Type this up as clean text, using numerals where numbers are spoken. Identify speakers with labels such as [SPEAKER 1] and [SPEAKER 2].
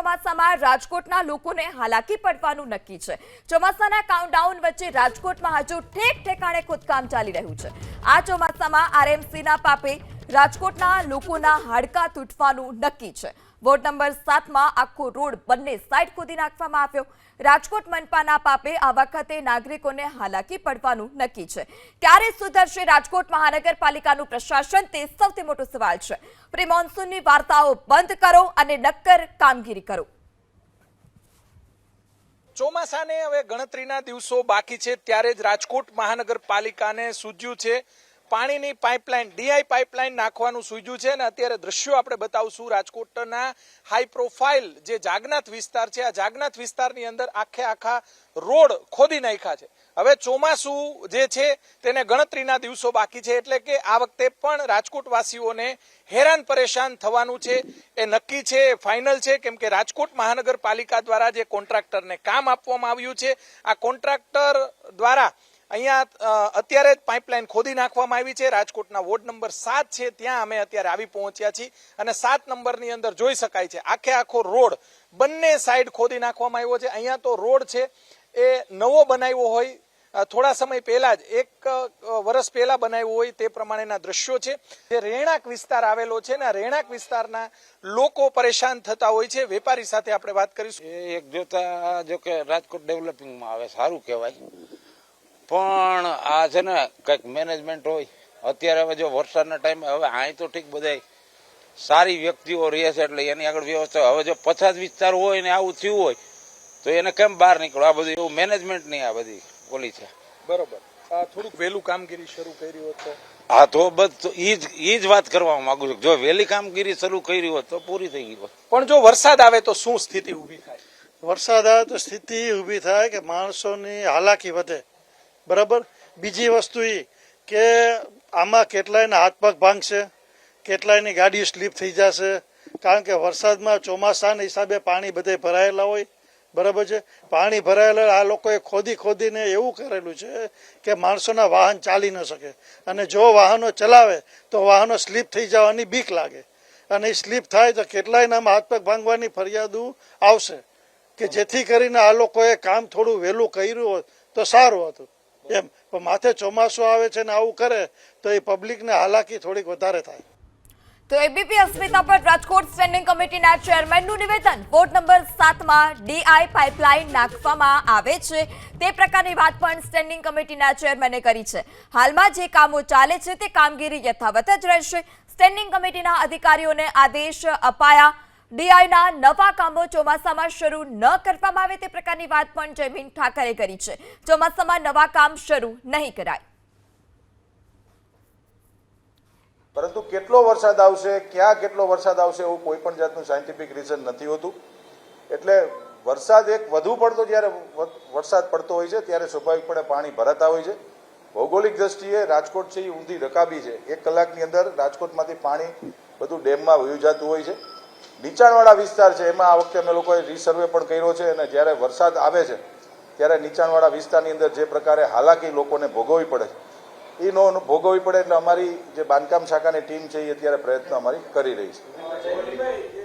[SPEAKER 1] ચોમાસામાં રાજકોટના લોકોને હાલાકી પડવાનું નક્કી છે। ચોમાસાના કાઉન્ટડાઉન વચ્ચે રાજકોટમાં હજુ ઠેક ઠેકાણે ખોદકામ ચાલી રહ્યું છે। આ ચોમાસામાં આરએમસીના પાપે રાજકોટના લોકોના હાડકા તૂટવાનું નક્કી છે। વોર્ડ નંબર 7 માં આખો રોડ બંને સાઈડ ખોદી નાખવામાં આવ્યો। રાજકોટ મનપાના પાપે આ વખતે નાગરિકોને હાલાકી પડવાનું નક્કી છે। ક્યારે સુધરશે રાજકોટ મહાનગરપાલિકાનું પ્રશાસન, તે સૌથી મોટો સવાલ છે। પ્રી મોન્સૂનની વાર્તાઓ બંધ કરો અને નક્કર કામગીરી કરો।
[SPEAKER 2] ચોમાસાને હવે ગણતરીના દિવસો બાકી છે ત્યારે જ રાજકોટ મહાનગરપાલિકાને સૂઝ્યું છે પાણીની પાઇપલાઇન, ડીઆઈ પાઇપલાઇન નાખવાનું સૂઝ્યું છે અને અત્યારે દ્રશ્યો આપણે બતાવશું રાજકોટના હાઈ પ્રોફાઇલ જે જાગનાથ વિસ્તાર છે। આ જાગનાથ વિસ્તારની અંદર આખા રોડ ખોદી નાખ્યા છે। હવે ચોમાસું જે છે તેને ગણતરીના દિવસો બાકી છે એટલે કે આ વખતે પણ રાજકોટવાસીઓને હેરાન પરેશાન થવાનું છે એ નક્કી છે, ફાઇનલ છે, કેમ કે રાજકોટ મહાનગરપાલિકા દ્વારા જે કોન્ટ્રાક્ટરને કામ આપવામાં આવ્યું છે આ કોન્ટ્રાક્ટર દ્વારા અહીંયા અત્યારે જ પાઇપલાઇન ખોદી નાખવામાં આવી છે। રાજકોટના વોર્ડ નંબર 7 છે ત્યાં અમે અત્યારે આવી પહોંચ્યા છીએ અને 7 નંબરની અંદર જોઈ શકાય છે આખો રોડ બંને સાઈડ ખોદી નાખવામાં આવ્યો છે। અહીંયા તો રોડ છે એ નવો બનાવ્યો હોય, થોડા સમય પહેલા જ 1 વર્ષ પહેલા બનાવ્યો હોય તે પ્રમાણેના દ્રશ્યો છે। જે રહેણાંક વિસ્તાર આવેલો છે ને આ રહેણાંક વિસ્તારના લોકો પરેશાન થતા હોય છે। વેપારી સાથે આપણે વાત કરીશું।
[SPEAKER 3] એક જોતા જો કે રાજકોટ ડેવલપિંગમાં આવે સારું કહેવાય, પણ આ છે ને કંઈક મેનેજમેન્ટ હોય। અત્યારે હવે જો વરસાદના ટાઈમે હવે અહીં તો ઠીક બધા સારી વ્યક્તિઓ રહે છે એટલે એની આગળ વ્યવસ્થા, હવે જો પછાત વિસ્તાર હોય ને આવું થયું હોય તો એને કેમ બહાર નીકળો? આ બધું એવું મેનેજમેન્ટ નહીં, આ બધી ઓલી છે।
[SPEAKER 2] બરોબર, થોડુંક વહેલું કામગીરી શરૂ કરી હોત તો?
[SPEAKER 3] હા, તો બસ ઈ જ વાત કરવા માંગુ છું, જો વહેલી કામગીરી શરૂ કરી હોત તો પૂરી થઈ ગઈ હોત।
[SPEAKER 2] પણ જો વરસાદ આવે તો શું સ્થિતિ ઊભી થાય?
[SPEAKER 4] વરસાદ આવે તો સ્થિતિ ઊભી થાય કે માણસોની હાલાકી વધે, બરાબર। બીજી વસ્તુ એ કે આમાં કેટલાયના હાથ પગ ભાંગશે, કેટલાયની ગાડીઓ સ્લીપ થઈ જશે, કારણ કે વરસાદમાં ચોમાસાના હિસાબે પાણી બધે ભરાયેલા હોય, બરાબર છે। પાણી ભરાયેલા આ લોકોએ ખોદીને એવું કરેલું છે કે માણસોના વાહન ચાલી ન શકે અને જો વાહનો ચલાવે તો વાહનો સ્લીપ થઈ જવાની બીક લાગે અને એ સ્લીપ થાય તો કેટલાયનામાં હાથ પગ ભાંગવાની ફરિયાદો આવશે કે જેથી કરીને આ લોકોએ કામ થોડું વહેલું કર્યું હોત તો સારું હતું એમ। પણ માથે ચોમાસું આવે છે ને આવું કરે તો એ પબ્લિકને હાલાકી થોડીક વધારે થાય।
[SPEAKER 1] તો એબીપી અસ્મિતા પર રાજકોટ સ્ટેન્ડિંગ કમિટીના ચેરમેનનું નિવેદન, વોર્ડ નંબર 7 માં ડીઆઈ પાઇપલાઇન નાખવામાં આવે છે તે પ્રકારની વાત પણ સ્ટેન્ડિંગ કમિટીના ચેરમેને કરી છે। હાલમાં જે કામો ચાલે છે તે કામગીરી યથાવત જ રહેશે। સ્ટેન્ડિંગ કમિટીના અધિકારીઓને આદેશ અપાયા, ડીઆઈના નવા કામો ચોમાસામાં શરૂ ન કરવામાં આવે તે પ્રકારની વાત પણ જયમીન ઠાકરે કરી છે। ચોમાસામાં નવા કામ શરૂ નહીં કરાય,
[SPEAKER 5] પરંતુ કેટલો વરસાદ આવશે, ક્યાં કેટલો વરસાદ આવશે એવું કોઈ પણ જાતનું સાયન્ટિફિક રીઝન નથી હોતું। એટલે વરસાદ એક વધુ પડતો જ્યારે વરસાદ પડતો હોય છે ત્યારે સ્વાભાવિકપણે પાણી ભરાતા હોય છે। ભૌગોલિક દ્રષ્ટિએ રાજકોટ છે એ ઊંધી રકાબી છે, 1 કલાકની અંદર રાજકોટમાંથી પાણી બધું ડેમમાં વહી જતું હોય છે। નીચાણવાળા વિસ્તાર છે એમાં આ વખતે અમે લોકોએ રીસર્વે પણ કર્યો છે અને જ્યારે વરસાદ આવે છે ત્યારે નીચાણવાળા વિસ્તારની અંદર જે પ્રકારે હાલાકી લોકોને ભોગવવી પડે છે એ ન ભોગવવી પડે એટલે અમારી જે બાંધકામ શાખાની ટીમ છે એ અત્યારે પ્રયત્ન અમારી કરી રહી છે।